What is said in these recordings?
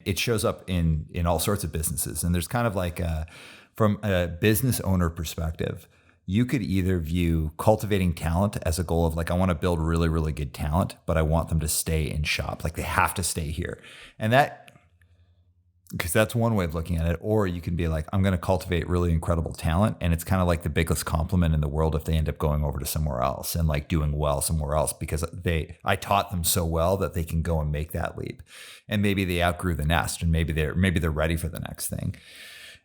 It shows up in all sorts of businesses. And there's kind of like from a business owner perspective, you could either view cultivating talent as a goal of like, I want to build really, really good talent, but I want them to stay in shop. Like they have to stay here. And because that's one way of looking at it. Or you can be like, I'm going to cultivate really incredible talent. And it's kind of like the biggest compliment in the world if they end up going over to somewhere else and like doing well somewhere else, because I taught them so well that they can go and make that leap. And maybe they outgrew the nest, and maybe they're ready for the next thing.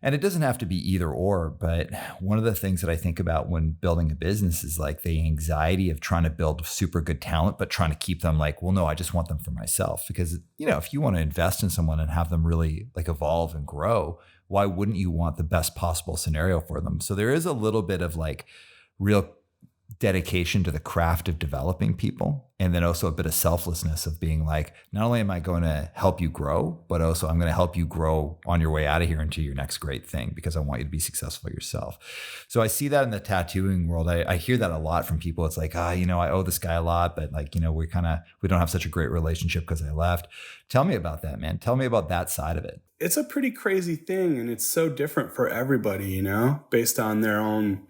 And it doesn't have to be either or, but one of the things that I think about when building a business is like the anxiety of trying to build super good talent, but trying to keep them like, well, no, I just want them for myself. Because, if you want to invest in someone and have them really like evolve and grow, why wouldn't you want the best possible scenario for them? So there is a little bit of like real dedication to the craft of developing people. And then also a bit of selflessness of being like, not only am I going to help you grow, but also I'm going to help you grow on your way out of here into your next great thing, because I want you to be successful yourself. So I see that in the tattooing world. I hear that a lot from people. It's like, I owe this guy a lot, but like, we don't have such a great relationship because I left. Tell me about that, man. Tell me about that side of it. It's a pretty crazy thing. And it's so different for everybody, based on their own.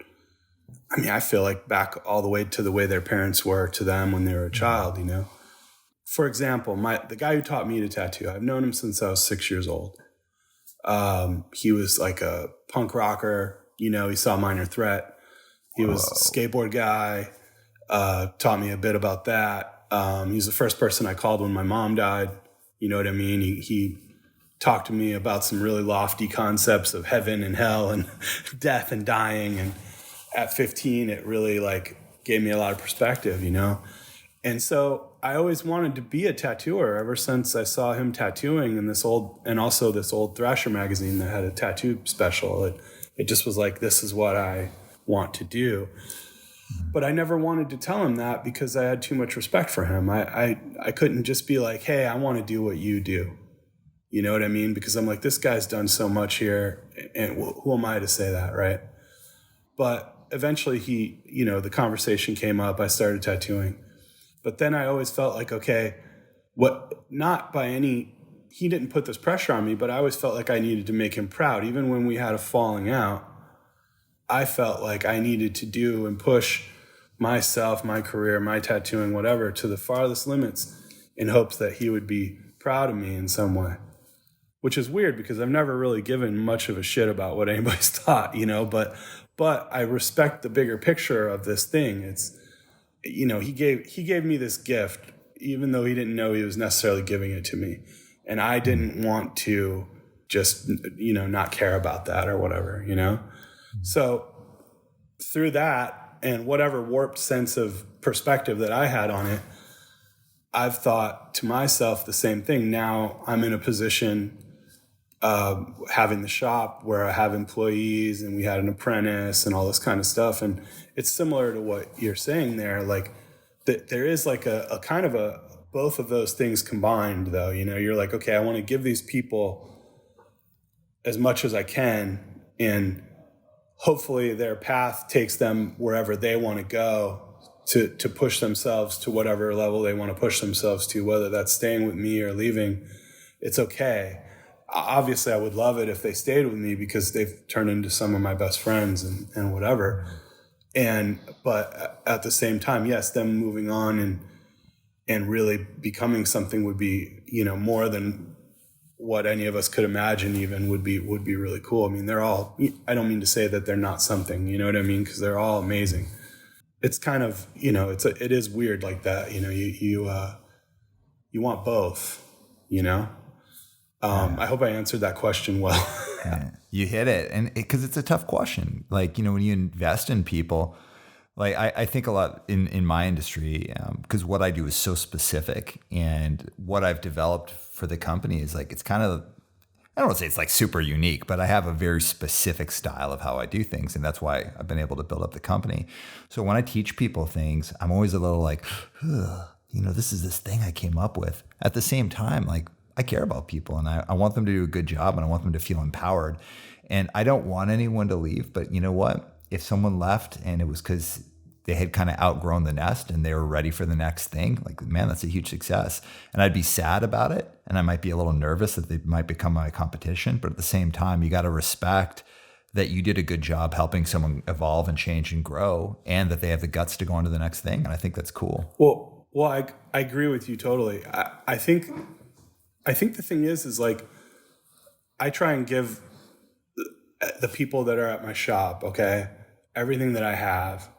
I feel like back all the way to the way their parents were to them when they were a child, For example, the guy who taught me to tattoo, I've known him since I was 6 years old. He was like a punk rocker, he saw Minor Threat. He was a skateboard guy, taught me a bit about that. He's the first person I called when my mom died. You know what I mean? He talked to me about some really lofty concepts of heaven and hell and death and dying, and at 15, it really like gave me a lot of perspective, And so I always wanted to be a tattooer ever since I saw him tattooing in this old Thrasher magazine that had a tattoo special. It just was like, this is what I want to do. But I never wanted to tell him that because I had too much respect for him. I couldn't just be like, hey, I want to do what you do. You know what I mean? Because I'm like, this guy's done so much here, and who am I to say that, right? But eventually the conversation came up. I started tattooing. But then I always felt like, okay, he didn't put this pressure on me, but I always felt like I needed to make him proud. Even when we had a falling out, I felt like I needed to do and push myself, my career, my tattooing, whatever, to the farthest limits in hopes that he would be proud of me in some way. Which is weird because I've never really given much of a shit about what anybody's thought, but I respect the bigger picture of this thing. It's, he gave me this gift, even though he didn't know he was necessarily giving it to me. And I didn't want to just, not care about that or whatever, So through that and whatever warped sense of perspective that I had on it, I've thought to myself the same thing. Now I'm in a position having the shop where I have employees and we had an apprentice and all this kind of stuff. And it's similar to what you're saying there. Like there is like a kind of a, both of those things combined though, you're like, okay, I want to give these people as much as I can, and hopefully their path takes them wherever they want to go to push themselves to whatever level they want to push themselves to, whether that's staying with me or leaving. It's okay. Obviously, I would love it if they stayed with me because they've turned into some of my best friends and whatever. But at the same time, yes, them moving on and really becoming something would be, more than what any of us could imagine even would be really cool. I mean, they're all, I don't mean to say that they're not something, you know what I mean? Because they're all amazing. It's kind of, it is weird like that. You want both, I hope I answered that question well. Yeah, you hit it. And because it's a tough question. Like, when you invest in people, like I think a lot in my industry, because what I do is so specific, and what I've developed for the company is like, it's kind of, I don't want to say it's like super unique, but I have a very specific style of how I do things. And that's why I've been able to build up the company. So when I teach people things, I'm always a little like, this is this thing I came up with. At the same time, like, I care about people, and I want them to do a good job, and I want them to feel empowered. And I don't want anyone to leave, but you know what? If someone left and it was because they had kind of outgrown the nest and they were ready for the next thing. Like, man, that's a huge success. And I'd be sad about it. And I might be a little nervous that they might become my competition. But at the same time, you got to respect that you did a good job helping someone evolve and change and grow, and that they have the guts to go on to the next thing. And I think that's cool. Well, I agree with you totally. I think the thing is like, I try and give the people that are at my shop, okay, everything that I have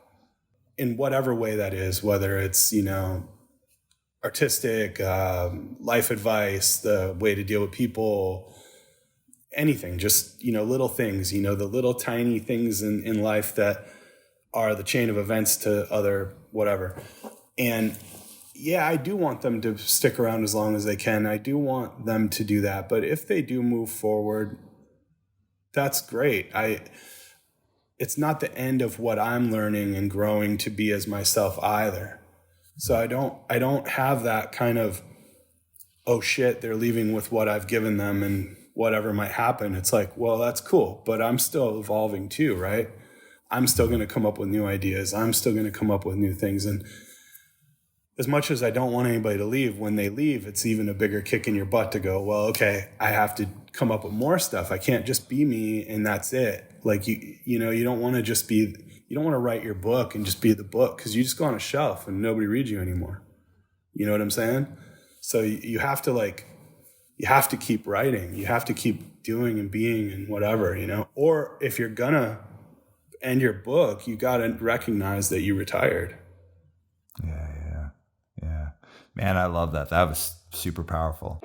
in whatever way that is, whether it's, artistic, life advice, the way to deal with people, anything, just, little things, the little tiny things in life that are the chain of events to other whatever. And yeah, I do want them to stick around as long as they can. I do want them to do that. But if they do move forward, that's great. It's not the end of what I'm learning and growing to be as myself either. So I don't have that kind of, oh shit, they're leaving with what I've given them and whatever might happen. It's like, well, that's cool, but I'm still evolving too, right? I'm still going to come up with new ideas. I'm still going to come up with new things. And as much as I don't want anybody to leave, when they leave, it's even a bigger kick in your butt to go, well, okay, I have to come up with more stuff. I can't just be me and that's it. Like, you don't want to just be, you don't want to write your book and just be the book, because you just go on a shelf and nobody reads you anymore. You know what I'm saying? So you have to keep writing. You have to keep doing and being and whatever, or if you're gonna end your book, you got to recognize that you retired. Yeah. Man, I love that. That was super powerful.